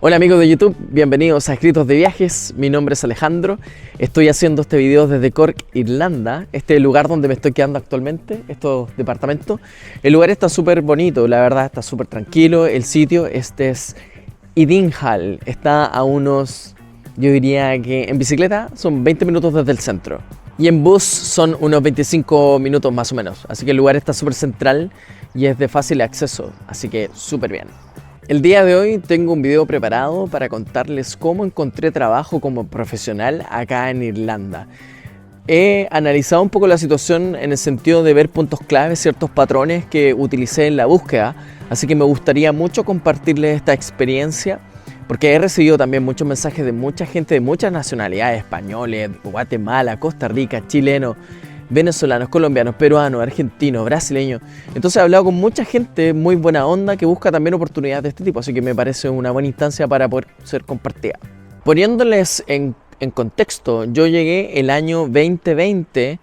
Hola amigos de YouTube, bienvenidos a Escritos de Viajes. Mi nombre es Alejandro. Estoy haciendo este video desde Cork, Irlanda. Este es el lugar donde me estoy quedando actualmente, estos departamentos. El lugar está súper bonito, la verdad está súper tranquilo. El sitio, este es Idinghall. Está a unos, yo diría que en bicicleta son 20 minutos desde el centro. Y en bus son unos 25 minutos más o menos. Así que el lugar está súper central y es de fácil acceso. Así que súper bien. El día de hoy tengo un video preparado para contarles cómo encontré trabajo como profesional acá en Irlanda. He analizado un poco la situación en el sentido de ver puntos claves, ciertos patrones que utilicé en la búsqueda, así que me gustaría mucho compartirles esta experiencia porque he recibido también muchos mensajes de mucha gente de muchas nacionalidades, españoles, Guatemala, Costa Rica, chilenos, venezolanos, colombianos, peruanos, argentinos, brasileños. Entonces he hablado con mucha gente muy buena onda que busca también oportunidades de este tipo, así que me parece una buena instancia para poder ser compartida. Poniéndoles en contexto, yo llegué el año 2020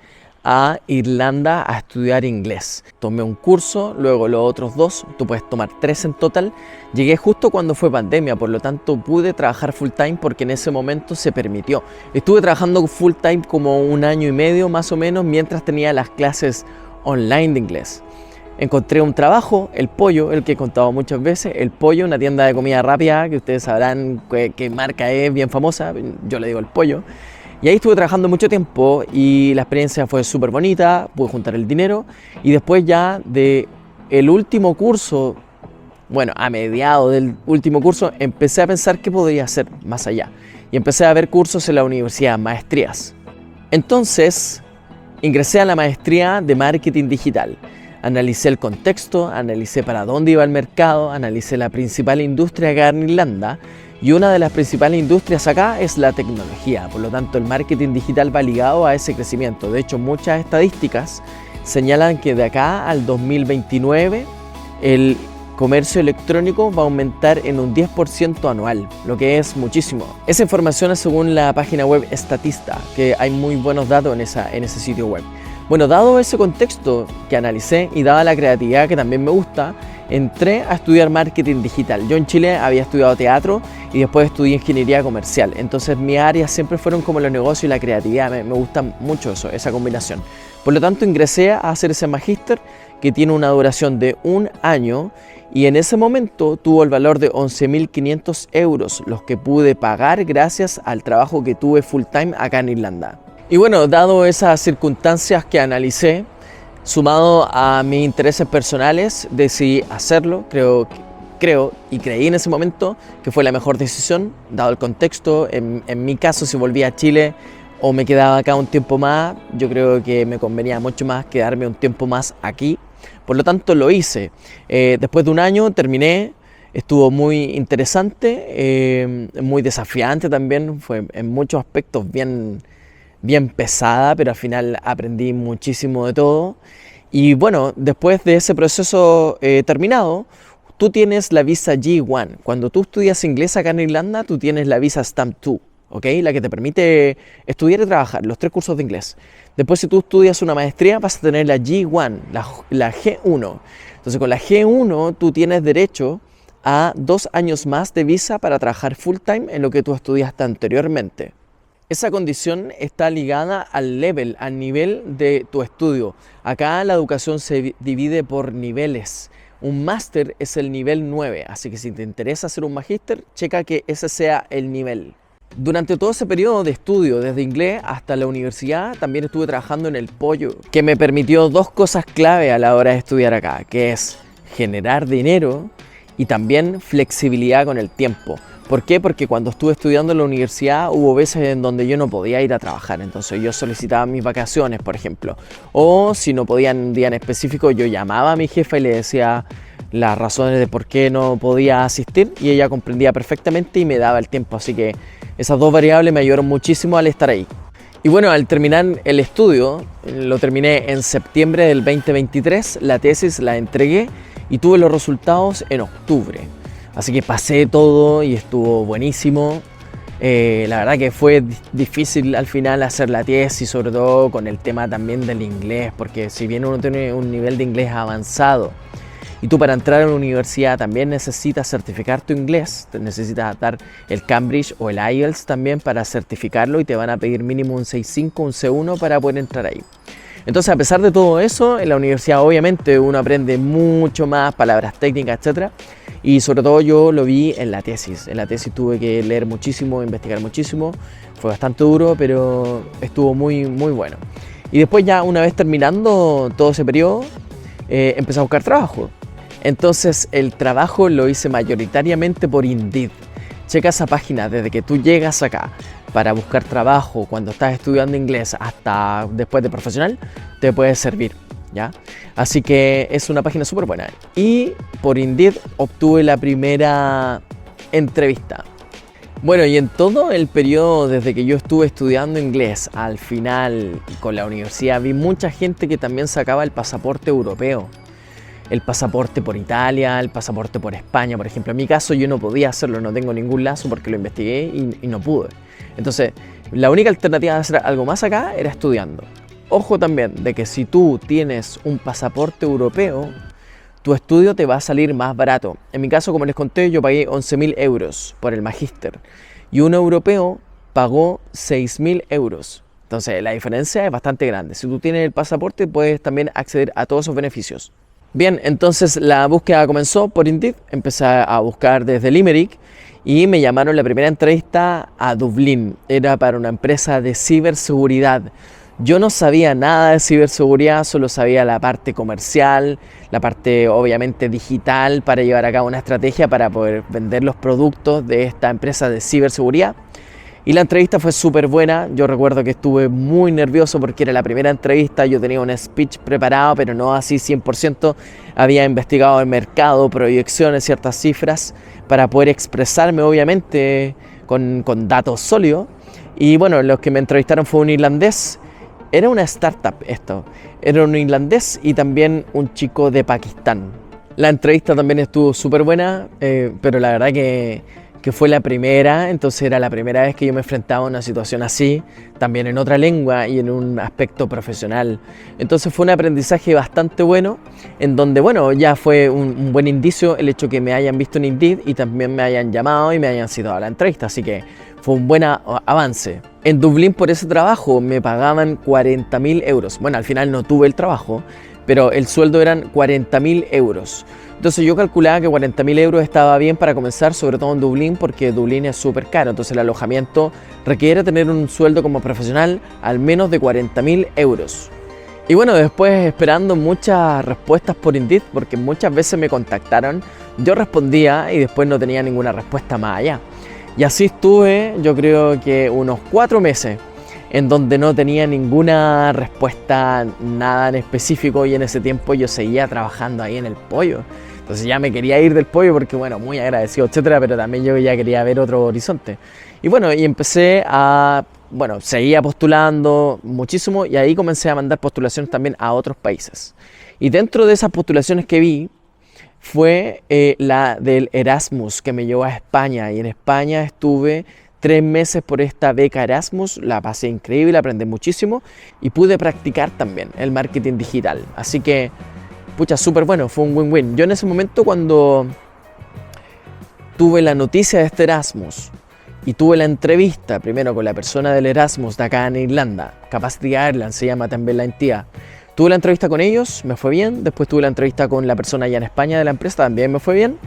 a Irlanda a estudiar inglés. Tomé un curso, luego los otros dos, tú puedes tomar 3 en total. Llegué justo cuando fue pandemia, por lo tanto pude trabajar full time porque en ese momento se permitió. Estuve trabajando full time como 1 año y medio más o menos mientras tenía las clases online de inglés. Encontré un trabajo, El Pollo, el que he contado muchas veces. El Pollo, una tienda de comida rápida que ustedes sabrán qué marca es, bien famosa, yo le digo El Pollo. Y ahí estuve trabajando mucho tiempo y la experiencia fue súper bonita, pude juntar el dinero y después ya de el último curso, bueno, a mediados del último curso, empecé a pensar qué podría hacer más allá. Y empecé a ver cursos en la universidad, maestrías. Entonces, ingresé a la maestría de marketing digital. Analicé el contexto, analicé para dónde iba el mercado, analicé la principal industria acá en Irlanda. Y una de las principales industrias acá es la tecnología, por lo tanto el marketing digital va ligado a ese crecimiento. De hecho, muchas estadísticas señalan que de acá al 2029 el comercio electrónico va a aumentar en un 10% anual, lo que es muchísimo. Esa información es según la página web Statista, que hay muy buenos datos en ese sitio web. Bueno, dado ese contexto que analicé y dada la creatividad que también me gusta, entré a estudiar marketing digital. Yo en Chile había estudiado teatro y después estudié ingeniería comercial. Entonces mis áreas siempre fueron como los negocios y la creatividad. Me gusta mucho eso, esa combinación. Por lo tanto ingresé a hacer ese magíster que tiene una duración de 1 año y en ese momento tuvo el valor de 11.500 euros, los que pude pagar gracias al trabajo que tuve full time acá en Irlanda. Y bueno, dado esas circunstancias que analicé, sumado a mis intereses personales, decidí hacerlo. Creo y creí en ese momento que fue la mejor decisión, dado el contexto. En mi caso, si volvía a Chile o me quedaba acá un tiempo más, yo creo que me convenía mucho más quedarme un tiempo más aquí. Por lo tanto, lo hice. Después de 1 año terminé, estuvo muy interesante, muy desafiante también, fue en muchos aspectos bien pesada, pero al final aprendí muchísimo de todo. Y bueno, después de ese proceso terminado, tú tienes la visa G1. Cuando tú estudias inglés acá en Irlanda, tú tienes la visa Stamp 2, ¿ok? La que te permite estudiar y trabajar, los 3 cursos de inglés. Después, si tú estudias una maestría, vas a tener la G1, la G1. Entonces, con la G1 tú tienes derecho a 2 años más de visa para trabajar full time en lo que tú estudiaste anteriormente. Esa condición está ligada al nivel de tu estudio. Acá la educación se divide por niveles. Un máster es el nivel 9, así que si te interesa hacer un magíster, checa que ese sea el nivel. Durante todo ese periodo de estudio, desde inglés hasta la universidad, también estuve trabajando en El Pollo, que me permitió 2 cosas clave a la hora de estudiar acá, que es generar dinero y también flexibilidad con el tiempo. ¿Por qué? Porque cuando estuve estudiando en la universidad hubo veces en donde yo no podía ir a trabajar, entonces yo solicitaba mis vacaciones, por ejemplo. O si no podía en un día en específico, yo llamaba a mi jefa y le decía las razones de por qué no podía asistir y ella comprendía perfectamente y me daba el tiempo. Así que esas 2 variables me ayudaron muchísimo al estar ahí. Y bueno, al terminar el estudio, lo terminé en septiembre del 2023, la tesis la entregué y tuve los resultados en octubre. Así que pasé todo y estuvo buenísimo. La verdad que fue difícil al final hacer la tesis, sobre todo con el tema también del inglés, porque si bien uno tiene un nivel de inglés avanzado Y tú para entrar a la universidad también necesitas certificar tu inglés, necesitas dar el Cambridge o el IELTS también para certificarlo y te van a pedir mínimo un 6.5, un C1 para poder entrar ahí. Entonces, a pesar de todo eso, en la universidad obviamente uno aprende mucho más, palabras técnicas, etc. Y sobre todo yo lo vi en la tesis. En la tesis tuve que leer muchísimo, investigar muchísimo. Fue bastante duro, pero estuvo muy bueno. Y después ya una vez terminando todo ese periodo, empecé a buscar trabajo. Entonces el trabajo lo hice mayoritariamente por Indeed. Checa esa página desde que tú llegas acá para buscar trabajo cuando estás estudiando inglés hasta después de profesional, te puede servir, ¿ya? Así que es una página súper buena. Y por Indeed obtuve la primera entrevista. Bueno, y en todo el periodo desde que yo estuve estudiando inglés al final con la universidad, vi mucha gente que también sacaba el pasaporte europeo. El pasaporte por Italia, el pasaporte por España, por ejemplo. En mi caso yo no podía hacerlo, no tengo ningún lazo porque lo investigué y no pude. Entonces, la única alternativa de hacer algo más acá era estudiando. Ojo también de que si tú tienes un pasaporte europeo, tu estudio te va a salir más barato. En mi caso, como les conté, yo pagué 11.000 euros por el magíster y un europeo pagó 6.000 euros. Entonces, la diferencia es bastante grande. Si tú tienes el pasaporte, puedes también acceder a todos esos beneficios. Bien, entonces la búsqueda comenzó por Indeed, empecé a buscar desde Limerick y me llamaron la primera entrevista a Dublín. Era para una empresa de ciberseguridad. Yo no sabía nada de ciberseguridad, solo sabía la parte comercial, la parte obviamente digital para llevar a cabo una estrategia para poder vender los productos de esta empresa de ciberseguridad. Y la entrevista fue súper buena. Yo recuerdo que estuve muy nervioso porque era la primera entrevista. Yo tenía un speech preparado, pero no así 100%. Había investigado el mercado, proyecciones, ciertas cifras para poder expresarme, obviamente, con datos sólidos. Y bueno, los que me entrevistaron fue un irlandés. Era una startup esto. Era un irlandés y también un chico de Pakistán. La entrevista también estuvo súper buena, pero la verdad que fue la primera, entonces era la primera vez que yo me enfrentaba a una situación así, también en otra lengua y en un aspecto profesional. Entonces fue un aprendizaje bastante bueno, en donde, bueno, ya fue un buen indicio el hecho que me hayan visto en Indeed y también me hayan llamado y me hayan citado a la entrevista, así que fue un buen avance. En Dublín por ese trabajo me pagaban 40.000 euros. Bueno, al final no tuve el trabajo, pero el sueldo eran 40.000 euros. Entonces yo calculaba que 40.000 euros estaba bien para comenzar, sobre todo en Dublín, porque Dublín es súper caro. Entonces el alojamiento requiere tener un sueldo como profesional al menos de 40.000 euros. Y bueno, después esperando muchas respuestas por Indeed, porque muchas veces me contactaron, yo respondía y después no tenía ninguna respuesta más allá. Y así estuve, yo creo que unos 4 meses, en donde no tenía ninguna respuesta, nada en específico, y en ese tiempo yo seguía trabajando ahí en el pollo. Entonces ya me quería ir del pollo porque, bueno, muy agradecido, etcétera, pero también yo ya quería ver otro horizonte. Y bueno, y empecé a, bueno, seguía postulando muchísimo y ahí comencé a mandar postulaciones también a otros países. Y dentro de esas postulaciones que vi, fue la del Erasmus, que me llevó a España, y en España estuve 3 meses por esta beca Erasmus, la pasé increíble, aprendí muchísimo y pude practicar también el marketing digital. Así que, pucha, súper bueno, fue un win-win. Yo en ese momento cuando tuve la noticia de este Erasmus y tuve la entrevista primero con la persona del Erasmus de acá en Irlanda, Capacity Ireland se llama también la entidad, tuve la entrevista con ellos, me fue bien, después tuve la entrevista con la persona allá en España de la empresa, también me fue bien.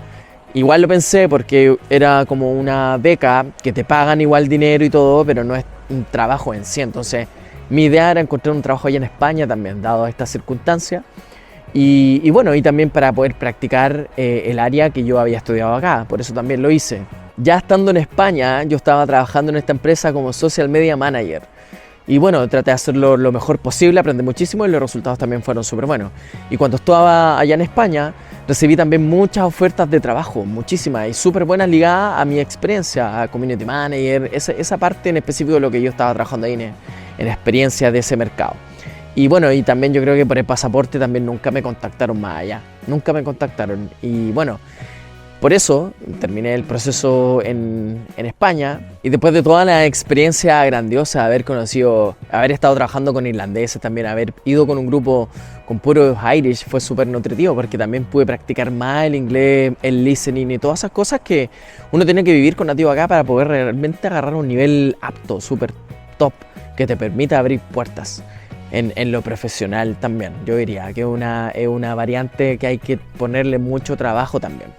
Igual lo pensé porque era como una beca que te pagan igual dinero y todo, pero no es un trabajo en sí. Entonces mi idea era encontrar un trabajo allá en España también, dado esta circunstancia. Y bueno, y también para poder practicar el área que yo había estudiado acá, por eso también lo hice. Ya estando en España, yo estaba trabajando en esta empresa como Social Media Manager. Y bueno, traté de hacerlo lo mejor posible, aprendí muchísimo y los resultados también fueron súper buenos. Y cuando estaba allá en España, recibí también muchas ofertas de trabajo, muchísimas, y súper buenas ligadas a mi experiencia, a Community Manager, esa parte en específico de lo que yo estaba trabajando ahí en experiencia de ese mercado. Y bueno, y también yo creo que por el pasaporte también nunca me contactaron más allá, nunca me contactaron. Y bueno, Por eso terminé el proceso en España y después de toda la experiencia grandiosa, haber conocido, haber estado trabajando con irlandeses, también haber ido con un grupo con puros Irish, fue súper nutritivo porque también pude practicar más el inglés, el listening y todas esas cosas que uno tiene que vivir con nativo acá para poder realmente agarrar un nivel apto, súper top, que te permita abrir puertas. En lo profesional también, yo diría que es una variante que hay que ponerle mucho trabajo también.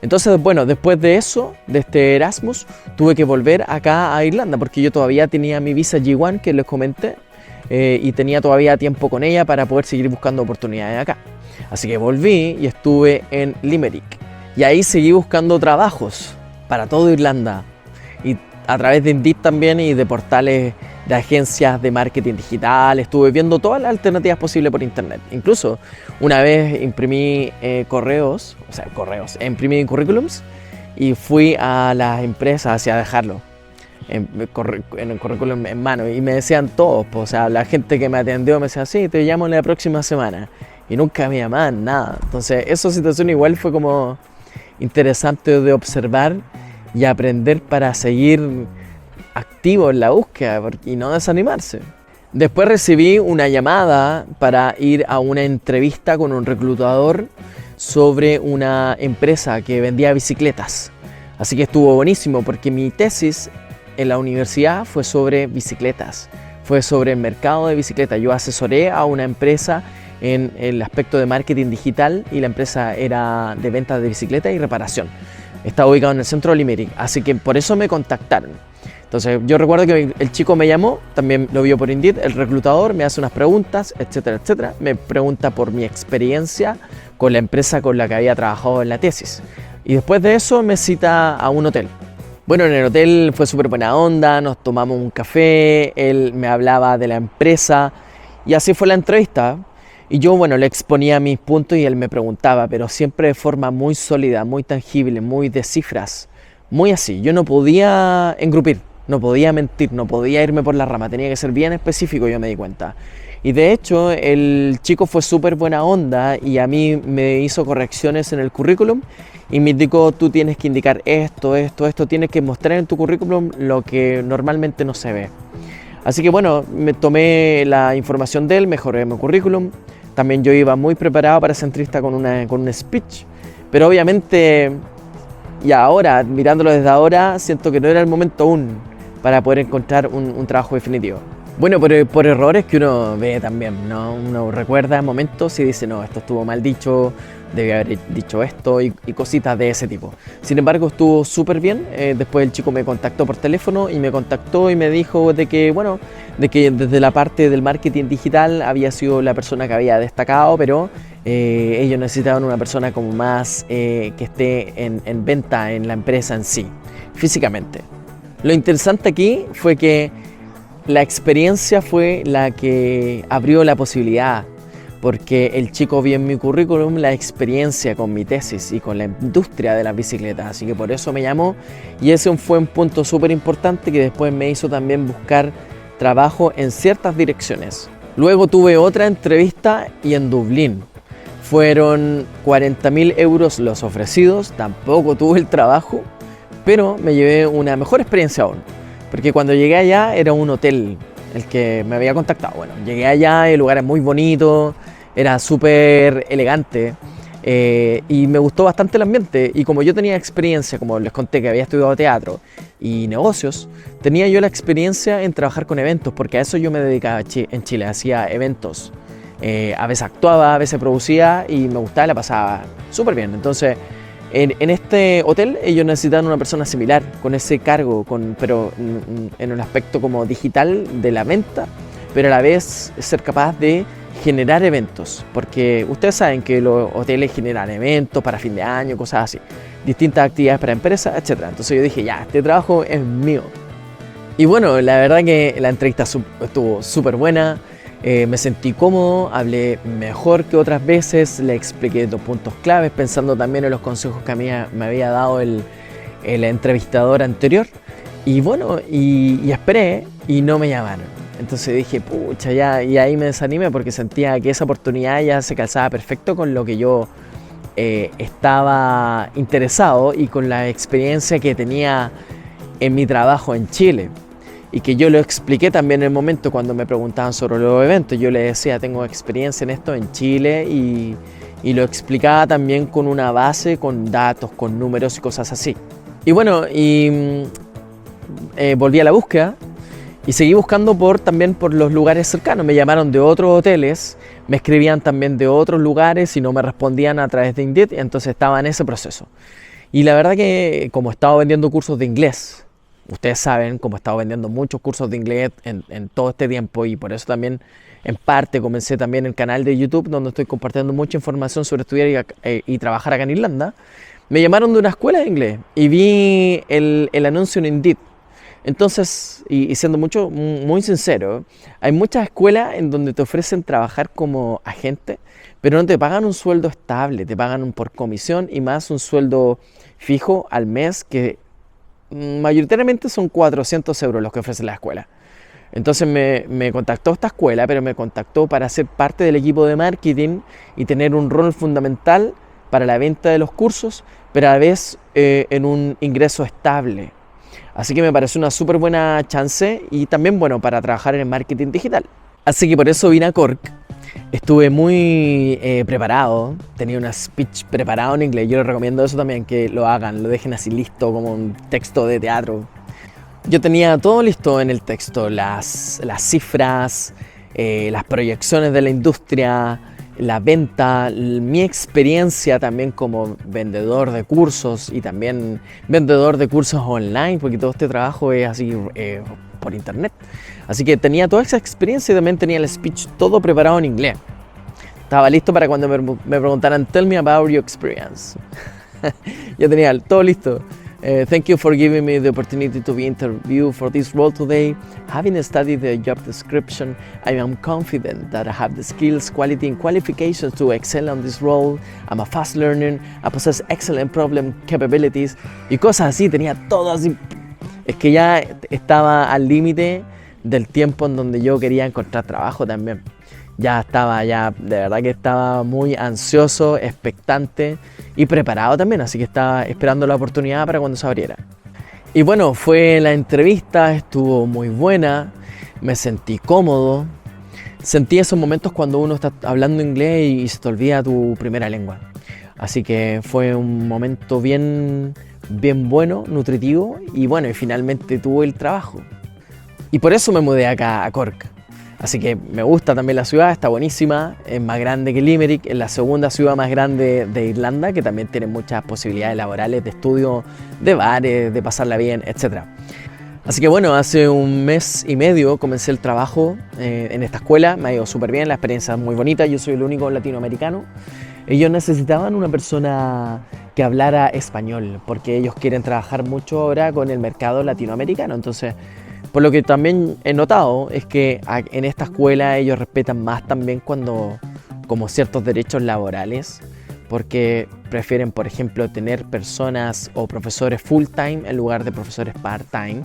Entonces, bueno, después de eso, de este Erasmus, tuve que volver acá a Irlanda porque yo todavía tenía mi visa G1 que les comenté y tenía todavía tiempo con ella para poder seguir buscando oportunidades acá. Así que volví y estuve en Limerick y ahí seguí buscando trabajos para toda Irlanda y a través de Indeed también y de portales de agencias de marketing digital, estuve viendo todas las alternativas posibles por internet. Incluso una vez imprimí imprimí currículums y fui a las empresas hacia dejarlo en el currículum en mano y me decían todos, o sea, la gente que me atendió me decía, sí, te llamo la próxima semana y nunca me llamaban nada. Entonces esa situación igual fue como interesante de observar y aprender para seguir activo en la búsqueda y no desanimarse. Después recibí una llamada para ir a una entrevista con un reclutador sobre una empresa que vendía bicicletas. Así que estuvo buenísimo porque mi tesis en la universidad fue sobre bicicletas, fue sobre el mercado de bicicletas. Yo asesoré a una empresa en el aspecto de marketing digital y la empresa era de ventas de bicicletas y reparación. Estaba ubicado en el centro de Limerick, así que por eso me contactaron. Entonces yo recuerdo que el chico me llamó, también lo vio por Indeed, el reclutador me hace unas preguntas, etcétera, etcétera. Me pregunta por mi experiencia con la empresa con la que había trabajado en la tesis. Y después de eso me cita a un hotel. Bueno, en el hotel fue súper buena onda, nos tomamos un café, él me hablaba de la empresa y así fue la entrevista. Y yo, bueno, le exponía mis puntos y él me preguntaba, pero siempre de forma muy sólida, muy tangible, muy de cifras, muy así. Yo no podía engrupir. No podía mentir, no podía irme por la rama, tenía que ser bien específico, yo me di cuenta. Y de hecho, el chico fue súper buena onda y a mí me hizo correcciones en el currículum y me indicó, tú tienes que indicar esto, tienes que mostrar en tu currículum lo que normalmente no se ve. Así que bueno, me tomé la información de él, mejoré mi currículum. También yo iba muy preparado para esa entrevista con un speech, pero obviamente, y ahora, mirándolo desde ahora, siento que no era el momento aún para poder encontrar un trabajo definitivo. Bueno, por errores que uno ve también, ¿no? Uno recuerda momentos y dice, no, esto estuvo mal dicho, debí haber dicho esto y cositas de ese tipo. Sin embargo, estuvo súper bien. Después el chico me contactó por teléfono y me dijo de que, bueno, de que desde la parte del marketing digital había sido la persona que había destacado, pero ellos necesitaban una persona como más que esté en venta en la empresa en sí, físicamente. Lo interesante aquí fue que la experiencia fue la que abrió la posibilidad, porque el chico vio en mi currículum la experiencia con mi tesis y con la industria de las bicicletas, así que por eso me llamó y ese fue un punto súper importante que después me hizo también buscar trabajo en ciertas direcciones. Luego tuve otra entrevista y en Dublín. Fueron 40.000 euros los ofrecidos, tampoco tuve el trabajo, pero me llevé una mejor experiencia aún, porque cuando llegué allá era un hotel el que me había contactado. Bueno, llegué allá, el lugar es muy bonito, era súper elegante y me gustó bastante el ambiente. Y como yo tenía experiencia, como les conté que había estudiado teatro y negocios, tenía yo la experiencia en trabajar con eventos, porque a eso yo me dedicaba en Chile, hacía eventos. A veces actuaba, a veces producía y me gustaba y la pasaba súper bien. Entonces, en este hotel ellos necesitaban una persona similar, con ese cargo, pero en un aspecto como digital de la venta, pero a la vez ser capaz de generar eventos, porque ustedes saben que los hoteles generan eventos para fin de año, cosas así, distintas actividades para empresas, etc. Entonces yo dije, ya, este trabajo es mío. Y bueno, la verdad que la entrevista estuvo súper buena. Me sentí cómodo, hablé mejor que otras veces, le expliqué 2 puntos claves, pensando también en los consejos que me había dado el entrevistador anterior. Y bueno, y esperé y no me llamaron. Entonces dije, pucha, ya, y ahí me desanimé porque sentía que esa oportunidad ya se calzaba perfecto con lo que yo estaba interesado y con la experiencia que tenía en mi trabajo en Chile. Y que yo lo expliqué también en el momento cuando me preguntaban sobre los eventos. Yo les decía, tengo experiencia en esto en Chile y lo explicaba también con una base, con datos, con números y cosas así. Y bueno, volví a la búsqueda y seguí buscando también por los lugares cercanos. Me llamaron de otros hoteles, me escribían también de otros lugares y no me respondían a través de Indeed, entonces estaba en ese proceso. Y la verdad que como estaba vendiendo cursos de inglés, ustedes saben, como he estado vendiendo muchos cursos de inglés en todo este tiempo y por eso también en parte comencé también el canal de YouTube donde estoy compartiendo mucha información sobre estudiar y trabajar acá en Irlanda, me llamaron de una escuela de inglés y vi el anuncio en Indeed. Entonces, y siendo muy sincero, hay muchas escuelas en donde te ofrecen trabajar como agente, pero no te pagan un sueldo estable, te pagan por comisión y más un sueldo fijo al mes que mayoritariamente son 400 euros los que ofrece la escuela. Entonces me contactó esta escuela, pero me contactó para ser parte del equipo de marketing y tener un rol fundamental para la venta de los cursos, pero a la vez en un ingreso estable. Así que me pareció una súper buena chance y también bueno para trabajar en el marketing digital. Así que por eso vine a Cork. Estuve muy preparado, tenía una speech preparado en inglés. Yo les recomiendo eso también, que lo hagan, lo dejen así listo como un texto de teatro. Yo tenía todo listo en el texto, las cifras, las proyecciones de la industria, la venta, mi experiencia también como vendedor de cursos y también vendedor de cursos online, porque todo este trabajo es así por internet. Así que tenía toda esa experiencia y también tenía el speech todo preparado en inglés. Estaba listo para cuando me preguntaran, tell me about your experience. Ya tenía todo listo. Thank you for giving me the opportunity to be interviewed for this role today. Having studied the job description, I am confident that I have the skills, quality and qualifications to excel on this role. I'm a fast learner, I possess excellent problem capabilities y cosas así, tenía todo así. Es que ya estaba al límite del tiempo en donde yo quería encontrar trabajo también. De verdad que estaba muy ansioso, expectante y preparado también, así que estaba esperando la oportunidad para cuando se abriera. Y bueno, fue la entrevista, estuvo muy buena, me sentí cómodo, sentí esos momentos cuando uno está hablando inglés y se te olvida tu primera lengua. Así que fue un momento bien bueno, nutritivo y bueno, y finalmente tuve el trabajo. Y por eso me mudé acá a Cork. Así que me gusta también la ciudad, está buenísima, es más grande que Limerick, es la segunda ciudad más grande de Irlanda, que también tiene muchas posibilidades laborales, de estudio, de bares, de pasarla bien, etc. Así que bueno, hace un mes y medio comencé el trabajo en esta escuela, me ha ido súper bien, la experiencia es muy bonita, yo soy el único latinoamericano. Ellos necesitaban una persona que hablara español, porque ellos quieren trabajar mucho ahora con el mercado latinoamericano, entonces... Por lo que también he notado es que en esta escuela ellos respetan más también como ciertos derechos laborales, porque prefieren, por ejemplo, tener personas o profesores full time en lugar de profesores part time,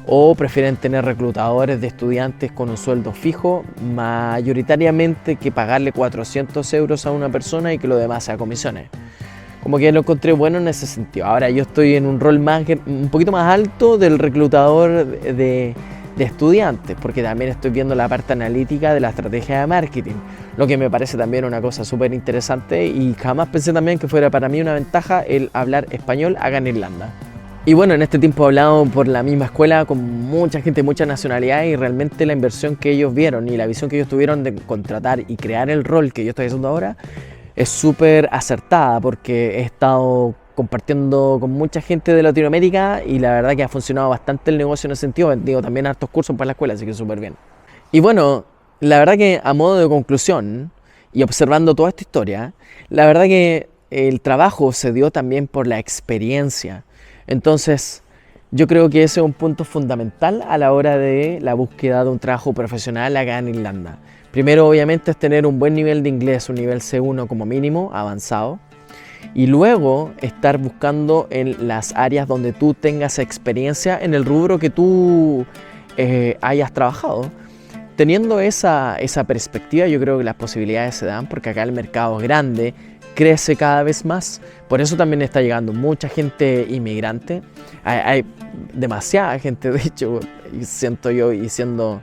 o prefieren tener reclutadores de estudiantes con un sueldo fijo, mayoritariamente que pagarle 400 euros a una persona y que lo demás sea comisiones. Como que lo encontré bueno en ese sentido. Ahora yo estoy en un rol un poquito más alto del reclutador de estudiantes, porque también estoy viendo la parte analítica de la estrategia de marketing, lo que me parece también una cosa súper interesante y jamás pensé también que fuera para mí una ventaja el hablar español acá en Irlanda. Y bueno, en este tiempo he hablado por la misma escuela con mucha gente, muchas nacionalidades y realmente la inversión que ellos vieron y la visión que ellos tuvieron de contratar y crear el rol que yo estoy haciendo ahora es súper acertada, porque he estado compartiendo con mucha gente de Latinoamérica y la verdad que ha funcionado bastante el negocio en ese sentido. Digo, también hartos cursos para la escuela, así que súper bien. Y bueno, la verdad que a modo de conclusión y observando toda esta historia, la verdad que el trabajo se dio también por la experiencia. Entonces, yo creo que ese es un punto fundamental a la hora de la búsqueda de un trabajo profesional acá en Irlanda. Primero, obviamente, es tener un buen nivel de inglés, un nivel C1 como mínimo, avanzado. Y luego, estar buscando en las áreas donde tú tengas experiencia en el rubro que tú hayas trabajado. Teniendo esa perspectiva, yo creo que las posibilidades se dan, porque acá el mercado es grande, crece cada vez más. Por eso también está llegando mucha gente inmigrante. Hay demasiada gente, de hecho, y siento yo, y siendo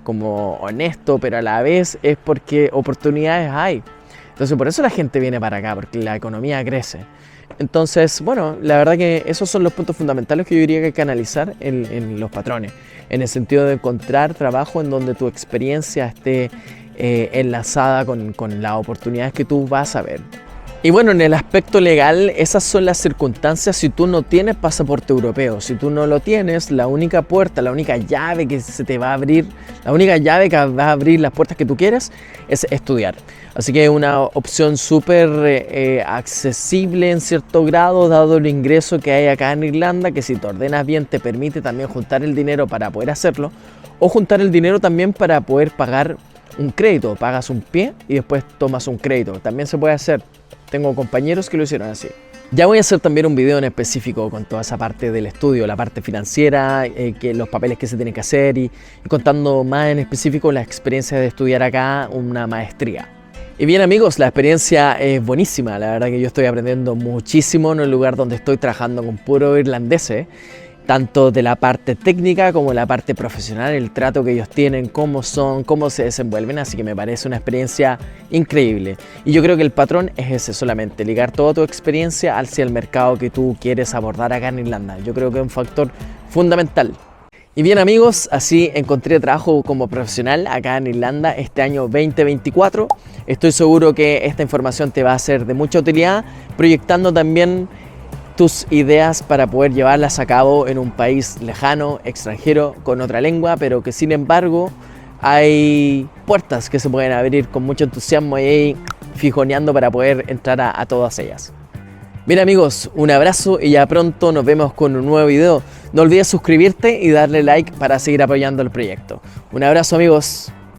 como honesto, pero a la vez es porque oportunidades hay. Entonces por eso la gente viene para acá, porque la economía crece. Entonces, bueno, la verdad que esos son los puntos fundamentales que yo diría que hay que analizar en los patrones, en el sentido de encontrar trabajo en donde tu experiencia esté enlazada con las oportunidades que tú vas a ver. Y bueno, en el aspecto legal, esas son las circunstancias si tú no tienes pasaporte europeo. Si tú no lo tienes, la única puerta, la única llave que se te va a abrir, la única llave que va a abrir las puertas que tú quieres es estudiar. Así que es una opción súper accesible en cierto grado, dado el ingreso que hay acá en Irlanda, que si te ordenas bien te permite también juntar el dinero para poder hacerlo, o juntar el dinero también para poder pagar un crédito. Pagas un pie y después tomas un crédito. También se puede hacer. Tengo compañeros que lo hicieron así. Ya voy a hacer también un video en específico con toda esa parte del estudio, la parte financiera, los papeles que se tienen que hacer y contando más en específico la experiencia de estudiar acá una maestría. Y bien amigos, la experiencia es buenísima, la verdad que yo estoy aprendiendo muchísimo en el lugar donde estoy trabajando con puro irlandeses, tanto de la parte técnica como de la parte profesional, el trato que ellos tienen, cómo son, cómo se desenvuelven, así que me parece una experiencia increíble. Y yo creo que el patrón es ese solamente, ligar toda tu experiencia hacia el mercado que tú quieres abordar acá en Irlanda. Yo creo que es un factor fundamental. Y bien amigos, así encontré trabajo como profesional acá en Irlanda este año 2024. Estoy seguro que esta información te va a ser de mucha utilidad, proyectando también tus ideas para poder llevarlas a cabo en un país lejano, extranjero, con otra lengua, pero que sin embargo hay puertas que se pueden abrir con mucho entusiasmo y ahí fijoneando para poder entrar a todas ellas. Bien amigos, un abrazo y ya pronto nos vemos con un nuevo video. No olvides suscribirte y darle like para seguir apoyando el proyecto. Un abrazo amigos.